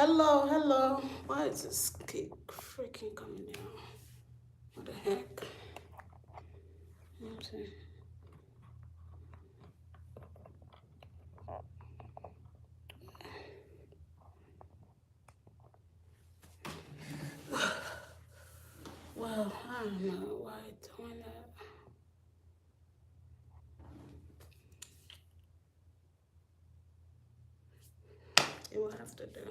Hello, hello. Why is this keep freaking coming down? What the heck? Let me see. Well, I don't know why it's doing that. It will have to do.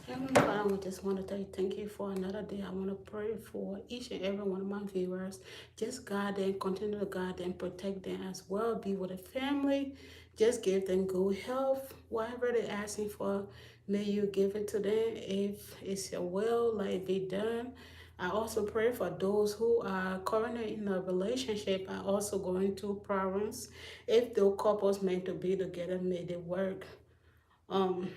Heavenly Father, we just want to tell you thank you for another day. I want to pray for each and every one of my viewers. Just guide them, continue to guide them, protect them as well. Be with the family. Just give them good health. Whatever they're asking for, may you give it to them. If it's your will, let it be done. I also pray for those who are currently in a relationship are also going through problems. If those couples meant to be together, may they work. Um,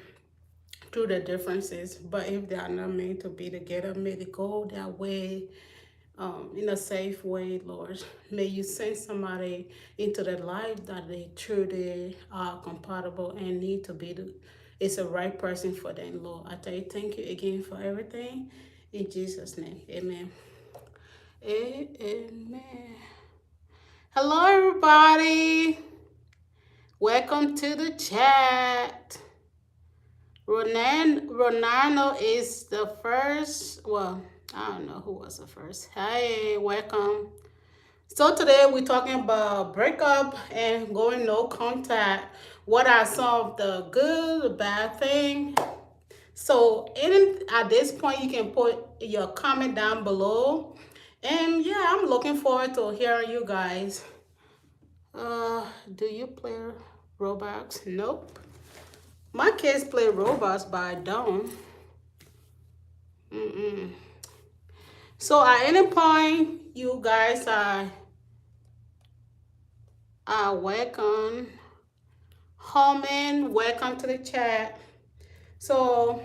through the differences. But if they are not meant to be together, may they go their way in a safe way, Lord. May you send somebody into their life that they truly are compatible and need to be it's the right person for them, Lord. I tell you, thank you again for everything. In Jesus' name, amen. Amen. Hello, everybody. Welcome to the chat. Ronaldo is the first. Well, I don't know who was the first. Hey, welcome. So today we're talking about breakup and going no contact. What are some of the good, the bad thing? So at this point, you can put your comment down below. And yeah, I'm looking forward to hearing you guys. Do you play Roblox? Nope. My kids play Roblox, but I don't. So at any point, you guys are welcome. Homan, welcome to the chat. So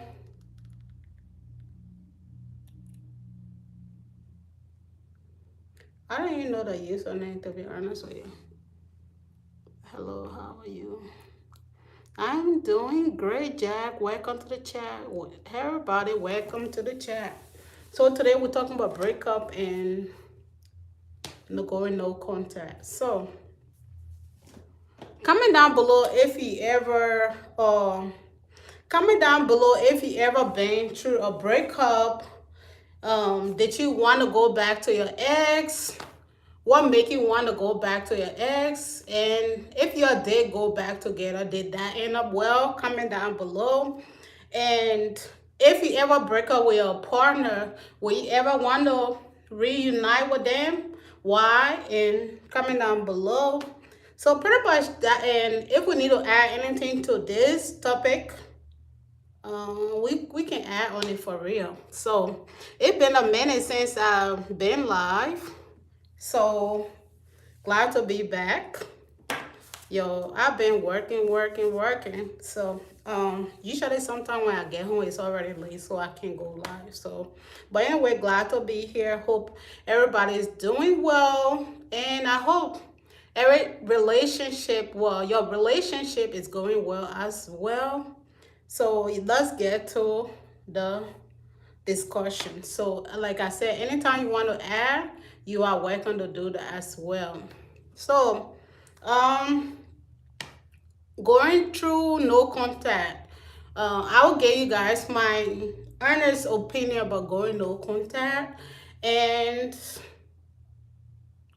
I don't even know the username, to be honest with you. Hello, how are you? I'm doing great, Jack. Welcome to the chat. Everybody, welcome to the chat. So today we're talking about breakup and going no contact. So comment down below if you ever comment down below if you ever been through a breakup. Did you want to go back to your ex? What make you want to go back to your ex? And if you did go back together, did that end up well? Comment down below. And if you ever break up with your partner, will you ever want to reunite with them? Why? And comment down below. So pretty much that. And if we need to add anything to this topic, we can add on it for real. So it's been a minute since I've been live. So glad to be back. Yo, I've been working. So usually sometime when I get home it's already late, so I can't go live. So but anyway, glad to be here. Hope everybody's doing well, and I hope every relationship, well, your relationship is going well as well. So let's get to the discussion. So like I said, anytime you want to add, you are welcome to do that as well. So going through no contact, I'll give you guys my earnest opinion about going no contact, and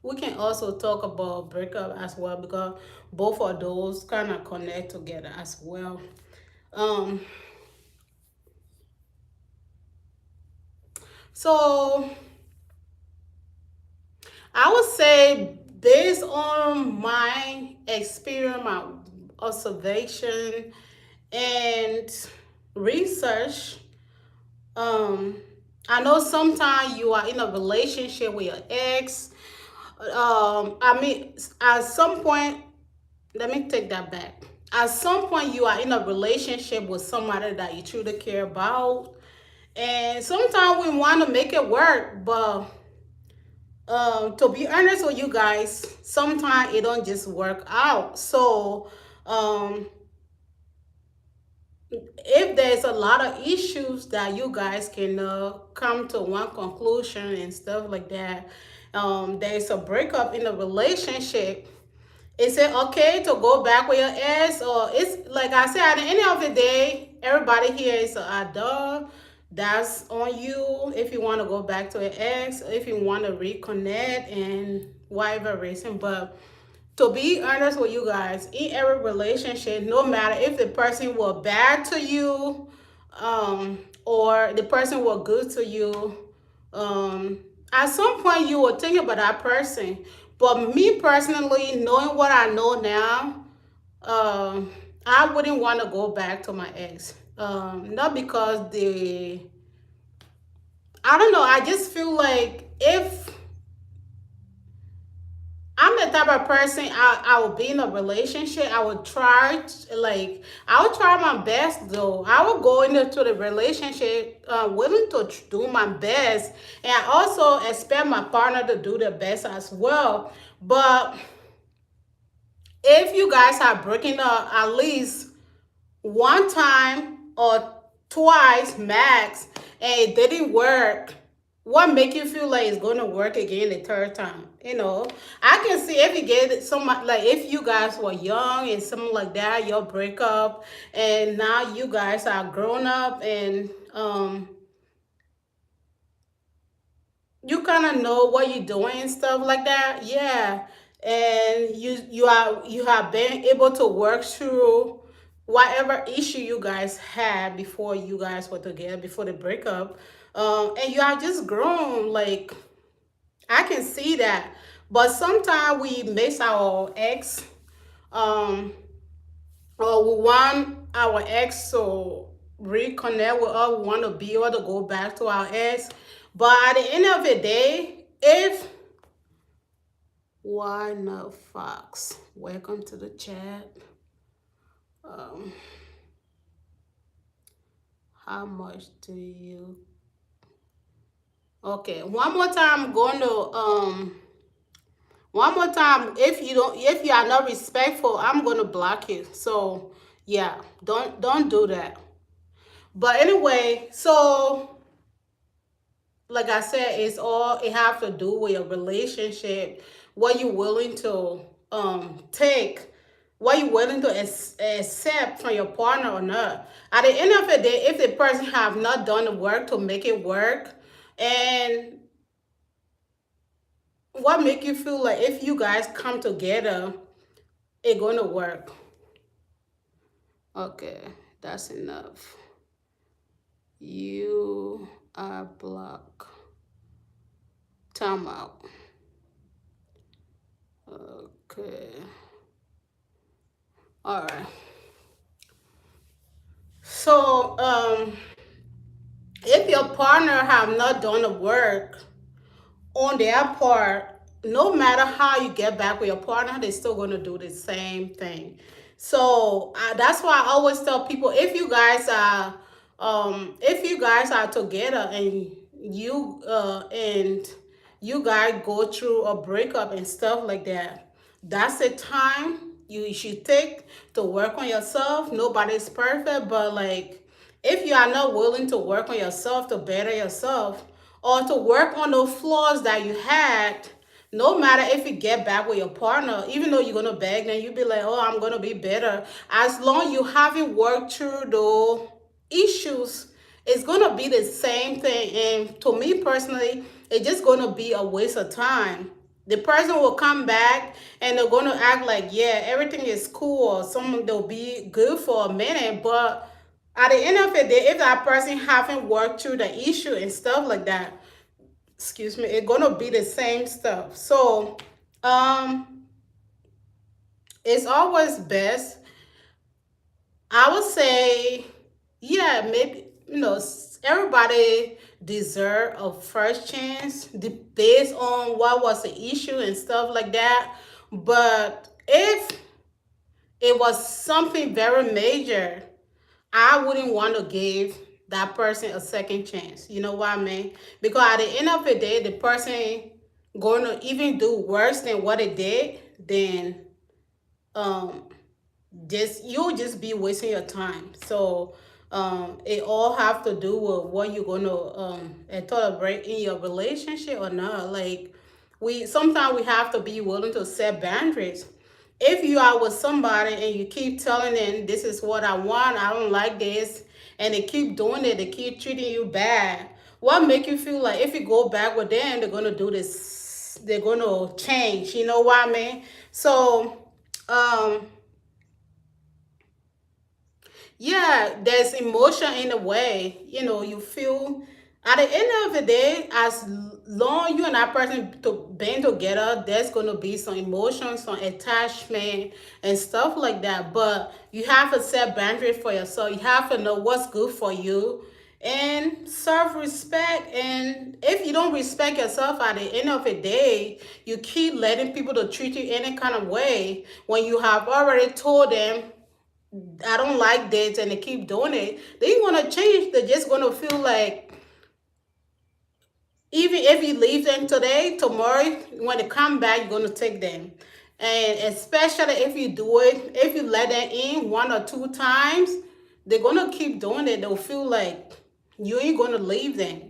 we can also talk about breakup as well, because both of those kind of connect together as well. So I would say, based on my experience, my observation, and research, I know sometimes you are in a relationship with your ex. I mean, at some point, let me take that back. At some point, you are in a relationship with somebody that you truly care about, and sometimes we want to make it work, but to be honest with you guys, sometimes it don't just work out. So um if there's a lot of issues that you guys can come to one conclusion and stuff like that, there's a breakup in the relationship, is it okay to go back with your ex? Or it's like I said, at the end of the day, everybody here is an adult. That's on you if you want to go back to your ex, if you want to reconnect and whatever reason. But to be honest with you guys, in every relationship, no matter if the person was bad to you, or the person was good to you, at some point you will think about that person. But me personally, knowing what I know now, I wouldn't want to go back to my ex. Not because I don't know. I just feel like if I'm the type of person, I will be in a relationship. I would try, like, I would try my best though. I would go into the relationship willing to do my best. And I also expect my partner to do the best as well. But if you guys are breaking up at least one time or twice max and it didn't work, what make you feel like it's gonna work again the third time? I can see if you get some, like, if you guys were young and something like that, your breakup, and now you guys are grown up and you kind of know what you're doing and stuff like that. Yeah, and you have been able to work through whatever issue you guys had before you guys were together, before the breakup, and you are just grown. Like, I can see that. But sometimes we miss our ex, um or we want our ex to reconnect with us. We want to be able to go back to our ex. But at the end of the day, if why not Fox? Welcome to the chat. Um, how much do you? Okay, one more time. I'm going to one more time. If you are not respectful, I'm going to block you. So yeah, don't do that. But anyway, so like I said, it have to do with your relationship, what you're willing to take, what you're willing to accept from your partner or not. At the end of the day, if the person have not done the work to make it work, and what make you feel like if you guys come together, it gonna work? Okay, that's enough. You are blocked. Time out. Okay. All right. So, if your partner have not done the work on their part, no matter how you get back with your partner, they're still going to do the same thing. So that's why I always tell people, if you guys are together and you guys go through a breakup and stuff like that, that's the time you should take to work on yourself. Nobody's perfect, but like, if you are not willing to work on yourself to better yourself, or to work on those flaws that you had, no matter if you get back with your partner, even though you're gonna beg them, you be like, oh, I'm gonna be better. As long you haven't worked through those issues, it's gonna be the same thing. And to me personally, it's just gonna be a waste of time. The person will come back and they're gonna act like, yeah, everything is cool, or someone they'll be good for a minute, but at the end of the day, if that person haven't worked through the issue and stuff like that, excuse me, it's gonna be the same stuff. So it's always best, I would say, yeah, maybe, everybody deserve a first chance based on what was the issue and stuff like that. But if it was something very major, I wouldn't want to give that person a second chance. You know what I mean? Because at the end of the day, the person going to even do worse than what it did, then just you'll just be wasting your time. So it all have to do with what you're gonna tolerate in your relationship or not. Like we sometimes we have to be willing to set boundaries. If you are with somebody and you keep telling them this is what I want, I don't like this, and they keep doing it, they keep treating you bad, what make you feel like if you go back with them, they're gonna do this, they're gonna change, you know what I mean? So um yeah, there's emotion in a way. You know, you feel at the end of the day, as long you and that person to being together, there's gonna be some emotion, some attachment and stuff like that. But you have to set boundaries for yourself. You have to know what's good for you and self-respect. And if you don't respect yourself at the end of the day, you keep letting people to treat you any kind of way when you have already told them I don't like this and they keep doing it, they ain't gonna change. They're just gonna feel like even if you leave them today, tomorrow when they come back, you're gonna take them. And especially if you do it, if you let them in one or two times, they're gonna keep doing it. They'll feel like you ain't gonna leave them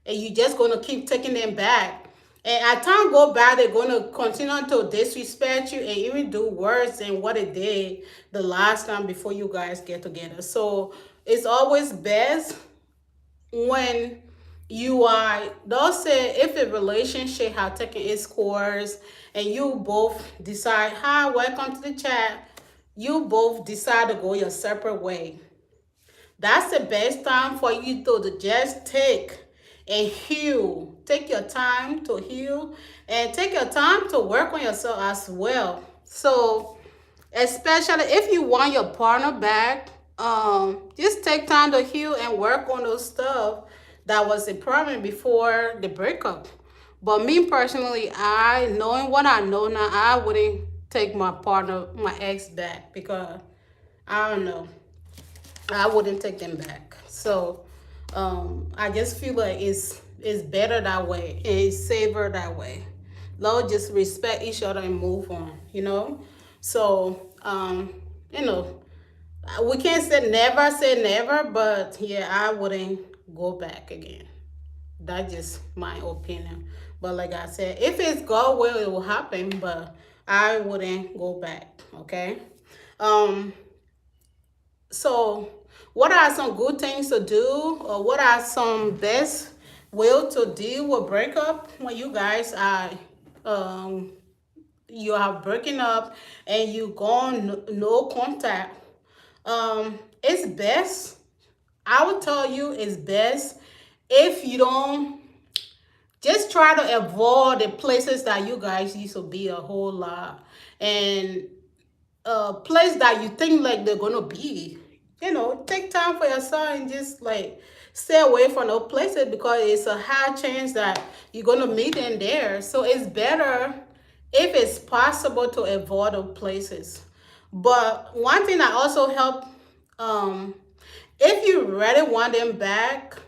and you just gonna keep taking them back. And as time go by, they're gonna continue to disrespect you and even do worse than what it did the last time before you guys get together. So it's always best when you are, they'll say if a relationship has taken its course and you both decide, hi, welcome to the chat, you both decide to go your separate way. That's the best time for you to just take and heal. Take your time to heal and take your time to work on yourself as well. So, especially if you want your partner back, just take time to heal and work on those stuff that was a problem before the breakup. But me personally, I knowing what I know now, I wouldn't take my partner, my ex back because I don't know. I wouldn't take them back. So I just feel like it's better that way. It's safer that way. Lord, just respect each other and move on, you know? So, you know, we can't say never, but yeah, I wouldn't go back again. That's just my opinion. But like I said, if it's God will, it will happen, but I wouldn't go back, okay? Um, so, what are some good things to do, or what are some best way to deal with breakup when you guys are um, you are breaking up and you gone no contact? It's best. I would tell you it's best if you don't just try to avoid the places that you guys used to be a whole lot and place that you think like they're gonna be. You know, take time for yourself and just like stay away from those places because it's a high chance that you're gonna meet them there. So it's better if it's possible to avoid those places. But one thing that also help, um, if you really want them back,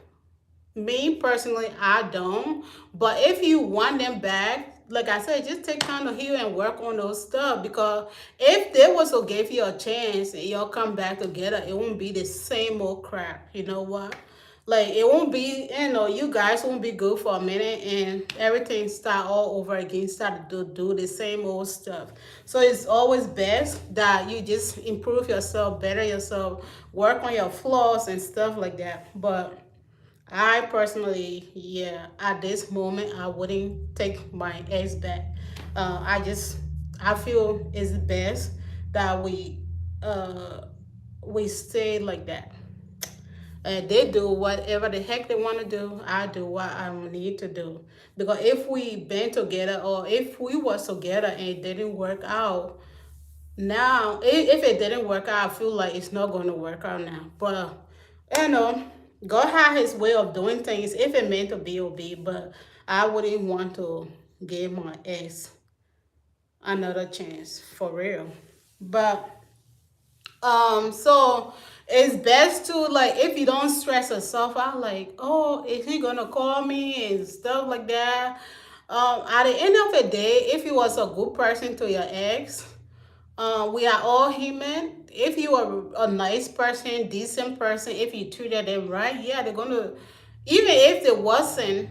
me personally, I don't. But if you want them back, like I said, just take time to heal and work on those stuff. Because if they was to give you a chance and y'all come back together, it won't be the same old crap. You know what? Like it won't be, you know, you guys won't be good for a minute and everything start all over again, start to do the same old stuff. So it's always best that you just improve yourself, better yourself, work on your flaws and stuff like that. But I personally, yeah, at this moment, I wouldn't take my ex back. I feel it's best that uh, we stay like that. They do whatever the heck they want to do. I do what I need to do. Because if we been together or if we was together and it didn't work out, now, if it didn't work out, I feel like it's not going to work out now. But, you know, God had his way of doing things. If it meant to be, it'll be. But I wouldn't want to give my ex another chance, for real. But, so it's best to, like, if you don't stress yourself out, like, oh, is he going to call me and stuff like that. At the end of the day, if he was a good person to your ex, We are all human. If you are a nice person, decent person, if you treated them right, yeah, they're gonna. Even if they wasn't,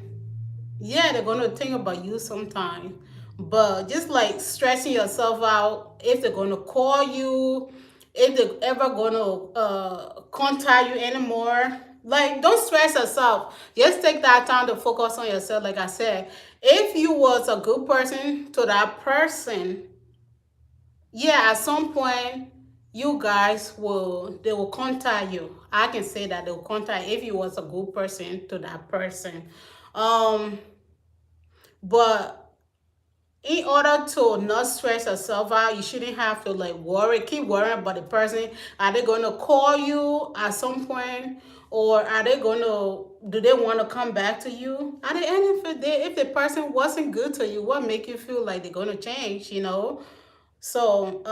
yeah, they're gonna think about you sometime. But just like stressing yourself out, if they're gonna call you, if they're ever gonna contact you anymore, like don't stress yourself. Just take that time to focus on yourself. Like I said, if you was a good person to that person, yeah, at some point you guys will they will contact you. I can say that they will contact if you was a good person to that person. um but in order to not stress yourself out, you shouldn't have to like keep worrying about the person. Are they gonna call you at some point? Or are they gonna do they wanna come back to you? At the end of the day, if the person wasn't good to you, what make you feel like they're gonna change? So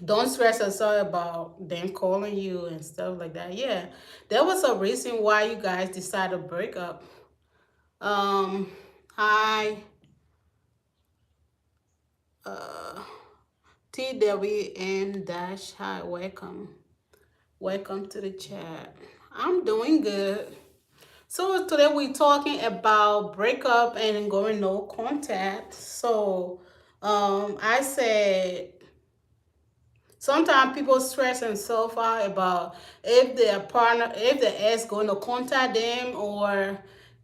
don't stress yourself about them calling you and stuff like that. Yeah. There was a reason why you guys decided to break up. Um hi uh TWM dash hi, welcome. Welcome to the chat. I'm doing good. So today we're talking about breakup and going no contact. So I said sometimes people stress themselves out about if their partner, if the ex going to contact them, or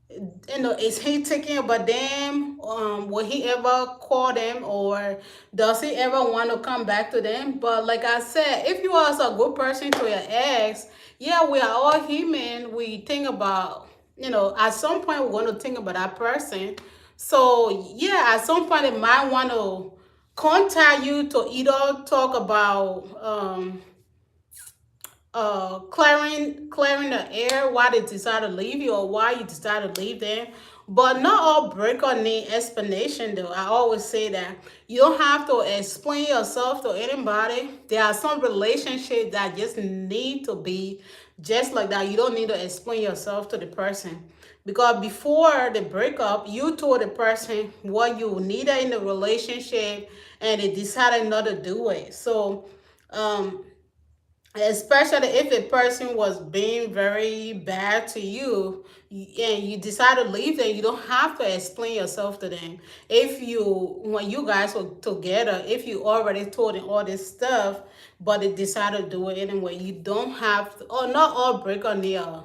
is he thinking about them? Will he ever call them, or does he ever want to come back to them? But like I said, if you are a good person to your ex, yeah, we are all human. We think about, at some point we're going to think about that person. So yeah, at some point they might want to contact you to either talk about clearing the air why they decided to leave you or why you decided to leave them. But not all breakup need explanation though. I always say that you don't have to explain yourself to anybody. There are some relationships that just need to be just like that. You don't need to explain yourself to the person. Because before the breakup, you told the person what you needed in the relationship and they decided not to do it. So um especially if a person was being very bad to you and you decide to leave them, you don't have to explain yourself to them. If you when you guys were together, if you already told them all this stuff but they decided to do it anyway, you don't have to, or not all break on the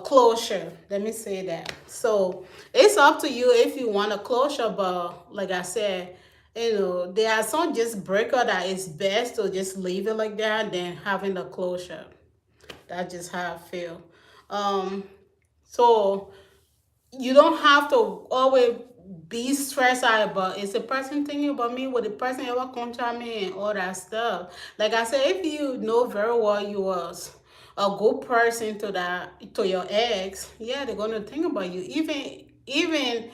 closure. Let me say that. So it's up to you if you want a closure, but like I said, there are some just breakup that it's best to just leave it like that than having the closure. That's just how I feel. Um, so you don't have to always be stressed out about is the person thinking about me, will the person ever contact me and all that stuff. Like I said, if you know very well you was a good person to your ex, yeah, they're gonna think about you. Even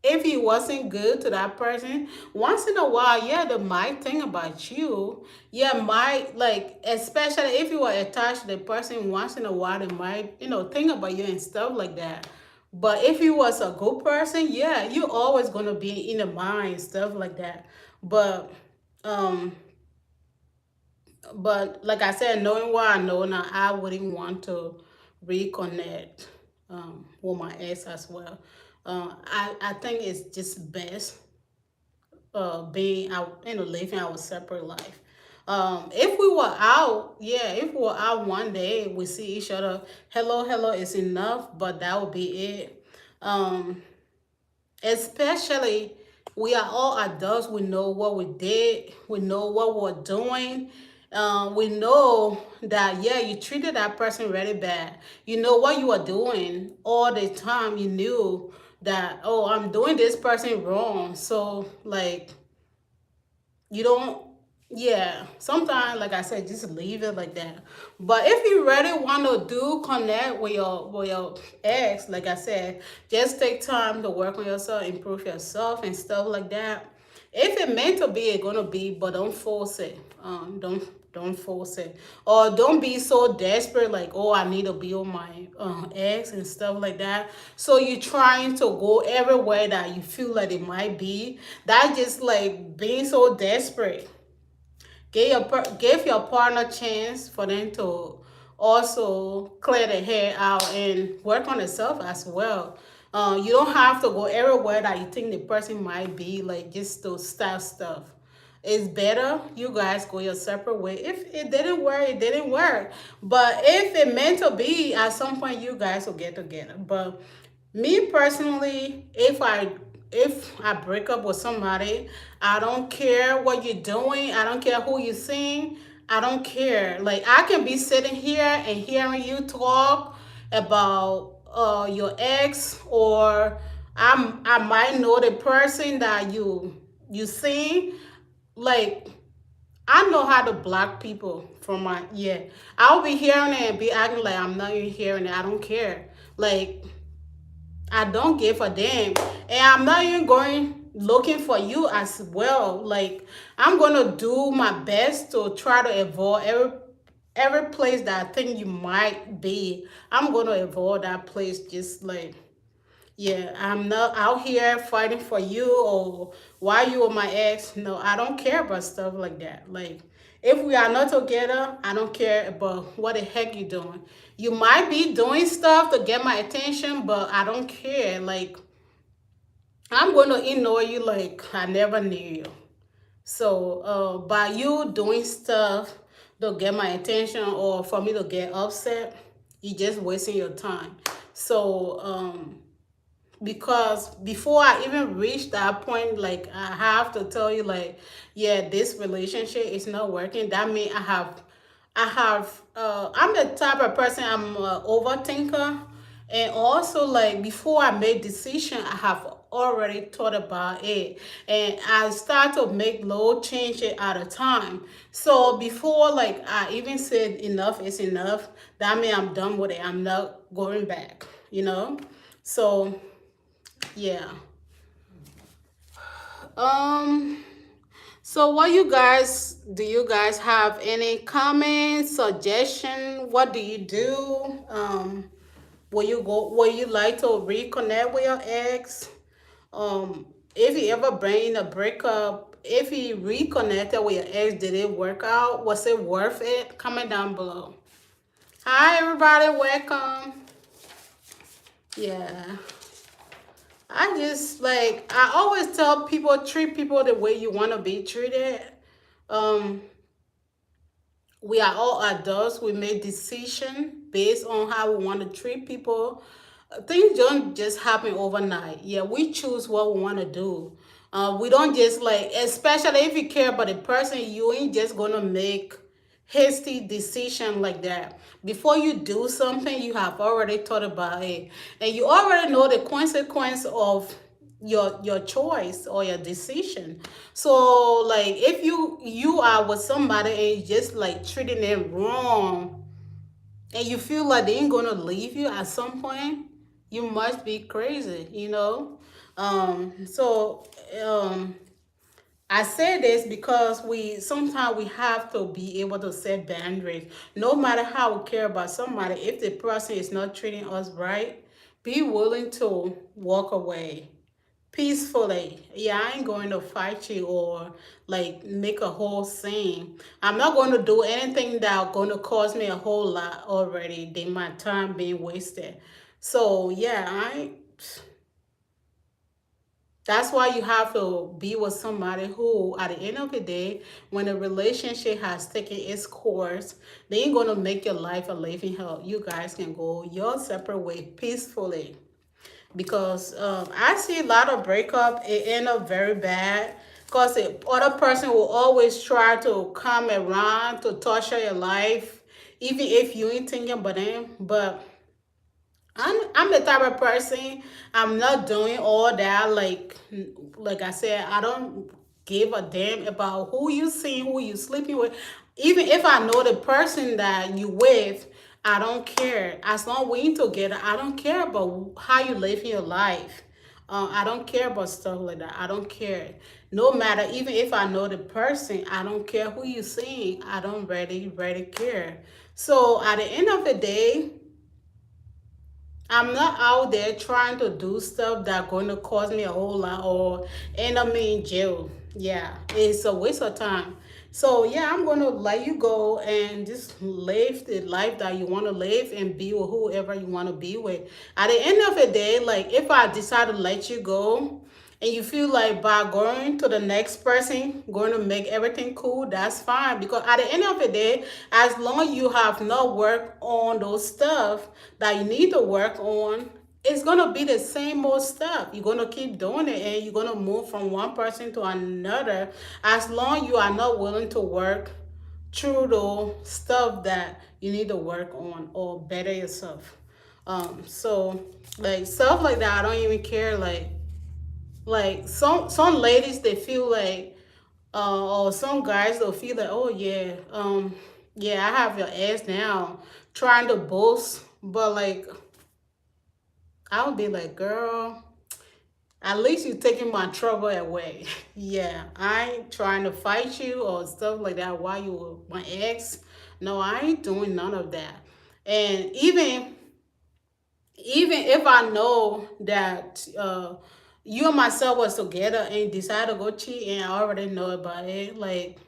if he wasn't good to that person, once in a while, yeah, they might think about you. Yeah, might, like, especially if you are attached to the person, once in a while they might, think about you and stuff like that. But if you was a good person, yeah, you always gonna be in the mind, stuff like that. But um but like I said, knowing what I know now, I wouldn't want to reconnect with my ex as well. I think it's just best being out, living our separate life. If we were out, yeah, if we were out one day, we see each other, hello is enough, but that would be it. Um, Especially, we are all adults. We know what we did. We know what we're doing. We know that, yeah, you treated that person really bad. You know what you are doing all the time. You knew that, oh, I'm doing this person wrong. So, like, you don't, yeah, sometimes, like I said, just leave it like that. But if you really want to do connect with your ex, like I said, just take time to work on yourself, improve yourself and stuff like that. If it meant to be, it's gonna be, but don't force it. Don't Don't force it. Or don't be so desperate, like, oh, I need to be with my ex and stuff like that. So you're trying to go everywhere that you feel like it might be. That just like being so desperate. Give your partner a chance for them to also clear their hair out and work on themselves as well. You don't have to go everywhere that you think the person might be, like just to start stuff. It's better you guys go your separate way. If it didn't work, it didn't work. But if it meant to be, at some point you guys will get together. But me personally, if I break up with somebody, I don't care what you're doing. I don't care who you're seeing. I don't care. Like I can be sitting here and hearing you talk about your ex, or I might know the person that you seen. Like I know how to block people from my yeah. I'll be hearing it and be acting like I'm not even hearing it. I don't care. Like I don't give a damn. And I'm not even going looking for you as well. Like I'm gonna do my best to try to avoid every place that I think you might be. I'm gonna avoid that place just like yeah, I'm not out here fighting for you or why you or my ex. No, I don't care about stuff like that. Like, if we are not together, I don't care about what the heck you doing. You might be doing stuff to get my attention, but I don't care. Like, I'm going to ignore you like I never knew you. So, by you doing stuff to get my attention or for me to get upset, you just wasting your time. So, because before I even reach that point, like I have to tell you, like, yeah, this relationship is not working. That means I'm the type of person, I'm an overthinker. And also, like, before I make decision, I have already thought about it. And I start to make little changes at a time. So before, like, I even said enough is enough, that means I'm done with it. I'm not going back, you know? So, yeah. Um, so what you guys do you guys have any comments, suggestion? What do you do? Will you like to reconnect with your ex? If you ever bring a breakup, if you reconnected with your ex, did it work out? Was it worth it? Comment down below. Hi everybody, welcome. Yeah. I just like I always tell people treat people the way you want to be treated. Um, we are all adults. We make decisions based on how we want to treat people. Things don't just happen overnight. Yeah, we choose what we want to do. We don't just like, especially if you care about the person, you ain't just gonna make hasty decision like that. Before you do something, you have already thought about it, and you already know the consequence of your choice or your decision. So like if you are with somebody and you just like treating them wrong and you feel like they ain't gonna leave you at some point, you must be crazy, you know. So I say this because we sometimes we have to be able to set boundaries. No matter how we care about somebody, if the person is not treating us right, be willing to walk away peacefully. Yeah, I ain't going to fight you or like make a whole scene. I'm not going to do anything that going to cause me a whole lot already. Then my time being wasted. So yeah, that's why you have to be with somebody who, at the end of the day, when a relationship has taken its course, they ain't gonna make your life a living hell. You guys can go your separate way peacefully. Because I see a lot of breakup, it end up very bad. Because the other person will always try to come around to torture your life, even if you ain't thinking about them. But I'm the type of person, I'm not doing all that. Like I said, I don't give a damn about who you seeing, who you sleeping with. Even if I know the person that you with, I don't care. As long as we ain't together, I don't care about how you live your life. I don't care about stuff like that. I don't care. No matter, even if I know the person, I don't care who you seeing. I don't really care. So at the end of the day, I'm not out there trying to do stuff that going to cause me a whole lot or end up me in jail. Yeah, it's a waste of time. So yeah, I'm gonna let you go and just live the life that you want to live and be with whoever you want to be with. At the end of the day, like if I decide to let you go, and you feel like by going to the next person going to make everything cool, that's fine, because at the end of the day, as long as you have not worked on those stuff that you need to work on, it's going to be the same old stuff. You're going to keep doing it, and you're going to move from one person to another, as long as you are not willing to work through the stuff that you need to work on or better yourself. So like stuff like that, I don't even care. Like some ladies, they feel like or some guys, they'll feel like, oh yeah, yeah, I have your ass now, trying to boast. But like I would be like, girl, at least you taking my trouble away. Yeah, I ain't trying to fight you or stuff like that while you were my ex. No, I ain't doing none of that. And even if I know that you and myself was together and decide to go cheat, and I already know about it, like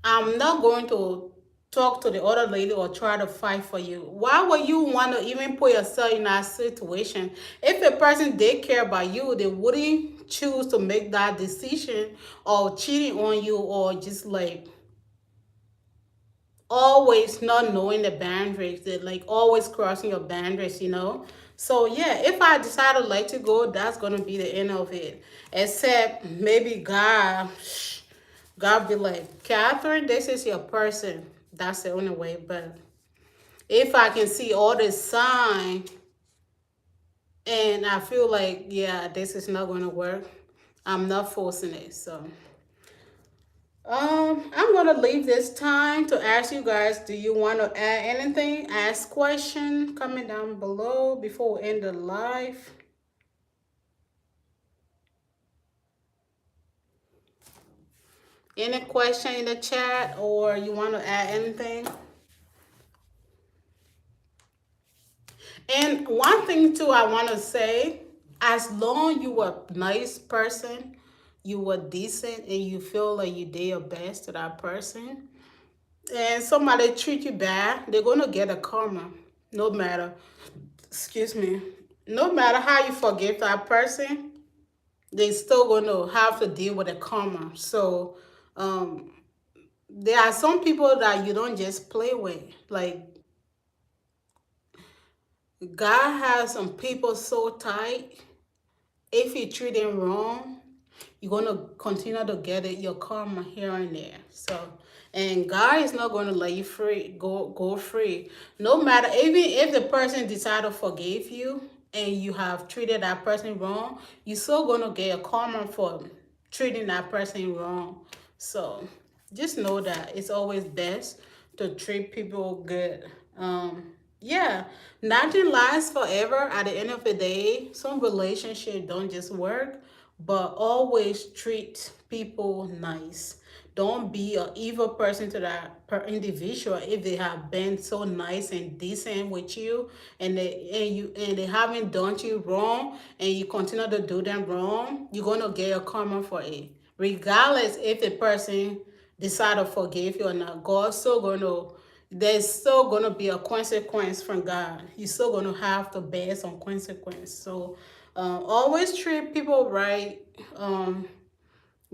I'm not going to talk to the other lady or try to fight for you. Why would you want to even put yourself in that situation? If a person did care about you, they wouldn't choose to make that decision or cheating on you, or just like always not knowing the boundaries, that like always crossing your boundaries, you know. So yeah, if I decide to let you go, that's gonna be the end of it. Except maybe God be like, Catherine, this is your person. That's the only way. But if I can see all the sign and I feel like, yeah, this is not gonna work, I'm not forcing it. So I'm gonna leave this time to ask you guys, do you want to add anything? Ask question, comment down below before we end the live. Any question in the chat, or you want to add anything? And one thing too, I want to say, as long you a nice person, you were decent, and you feel like you did your best to that person, and somebody treat you bad, they're gonna get a karma, no matter, excuse me, no matter how you forgive that person, they still gonna have to deal with the karma. So um there are some people that you don't just play with. Like God has some people so tight, if you treat them wrong, you're gonna continue to get it, your karma here and there. So, and God is not gonna let you free, go free. No matter, even if the person decide to forgive you and you have treated that person wrong, you still gonna get a karma for treating that person wrong. So just know that it's always best to treat people good. Yeah, nothing lasts forever. At the end of the day, some relationship don't just work, but always treat people nice. Don't be an evil person to that individual if they have been so nice and decent with you, and they haven't done you wrong, and you continue to do them wrong. You're gonna get a karma for it, regardless if the person decide to forgive you or not. God's still gonna, there's still gonna be a consequence from God. You're still gonna have to bear some consequence. So always treat people right,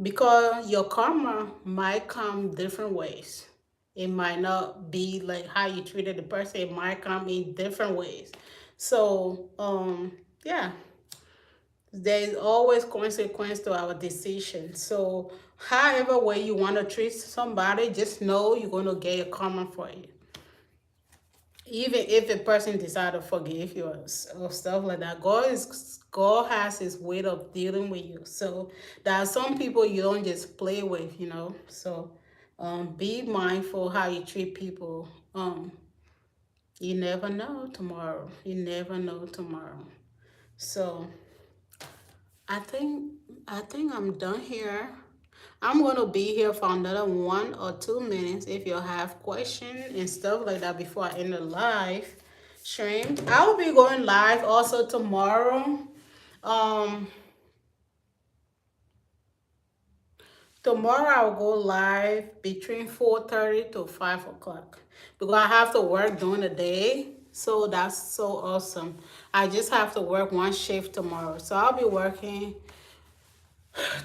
because your karma might come different ways. It might not be like how you treated the person. It might come in different ways. So yeah, there's always consequence to our decision. So however way you want to treat somebody, just know you're going to get a karma for it. Even if a person decide to forgive you or stuff like that, God has his way of dealing with you. So there are some people you don't just play with, you know. So be mindful how you treat people. You never know tomorrow. You never know tomorrow. So I think I think I'm done here. I'm gonna be here for another 1 or 2 minutes if you have questions and stuff like that before I end the live stream. I will be going live also tomorrow. Um, Tomorrow I'll go live between 4:30 to 5 o'clock because I have to work during the day. So that's so awesome. I just have to work one shift tomorrow. So I'll be working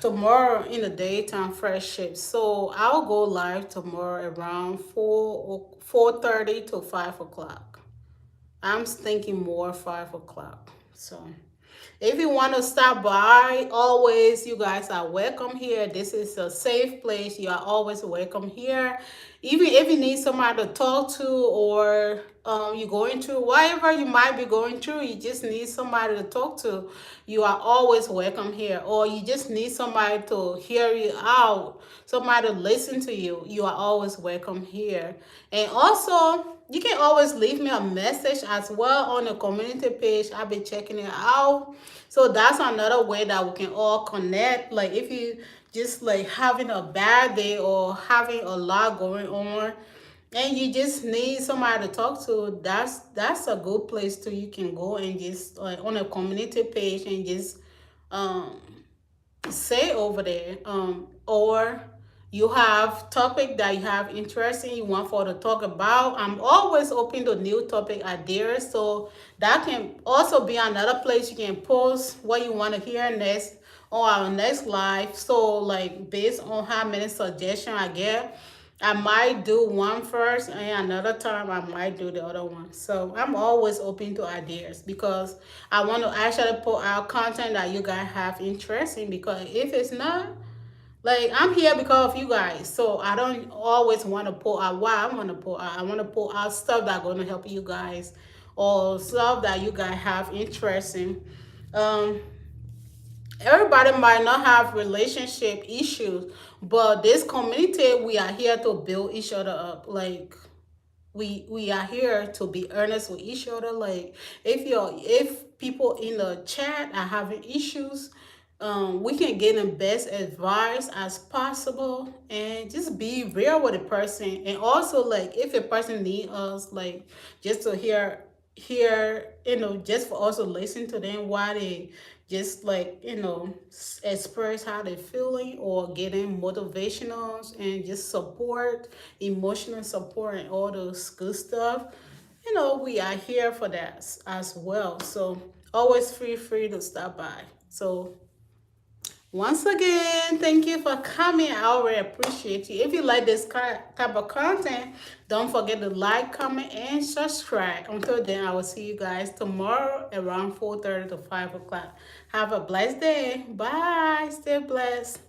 tomorrow in the daytime first shift. So I'll go live tomorrow around 4:30 to 5 o'clock. I'm thinking more 5 o'clock. So if you want to stop by, always, you guys are welcome here. This is a safe place. You are always welcome here. Even if you need somebody to talk to, or you're going through whatever you might be going through, you just need somebody to talk to, you are always welcome here. Or you just need somebody to hear you out, somebody to listen to you, you are always welcome here. And also, you can always leave me a message as well on the community page. I'll be checking it out. So that's another way that we can all connect. Like if you just like having a bad day or having a lot going on and you just need somebody to talk to, that's a good place to you can go and just like on a community page and just um say over there, or you have topic that you have interest in, you want for to talk about. I'm always open to new topic ideas, so that can also be another place you can post what you want to hear next on our next live. So like based on how many suggestions I get, I might do one first and another time I might do the other one. So I'm always open to ideas because I want to actually put out content that you guys have interest in, because if it's not, like I'm here because of you guys. So I don't always want to pull out what I want to pull out. I want to pull out stuff that's going to help you guys or stuff that you guys have interest in. Um, Everybody might not have relationship issues, but this community, we are here to build each other up. Like we are here to be earnest with each other. Like if people in the chat are having issues, we can get them best advice as possible and just be real with the person. And also like if a person need us, like just to hear, just for us to listen to them while they just like express how they're feeling, or getting motivationals and just support, emotional support, and all those good stuff. We are here for that as well. So always feel free to stop by. So once again, thank you for coming. I already appreciate you. If you like this type of content, don't forget to like, comment, and subscribe. Until then, I will see you guys tomorrow around 4:30 to 5 o'clock. Have a blessed day. Bye. Stay blessed.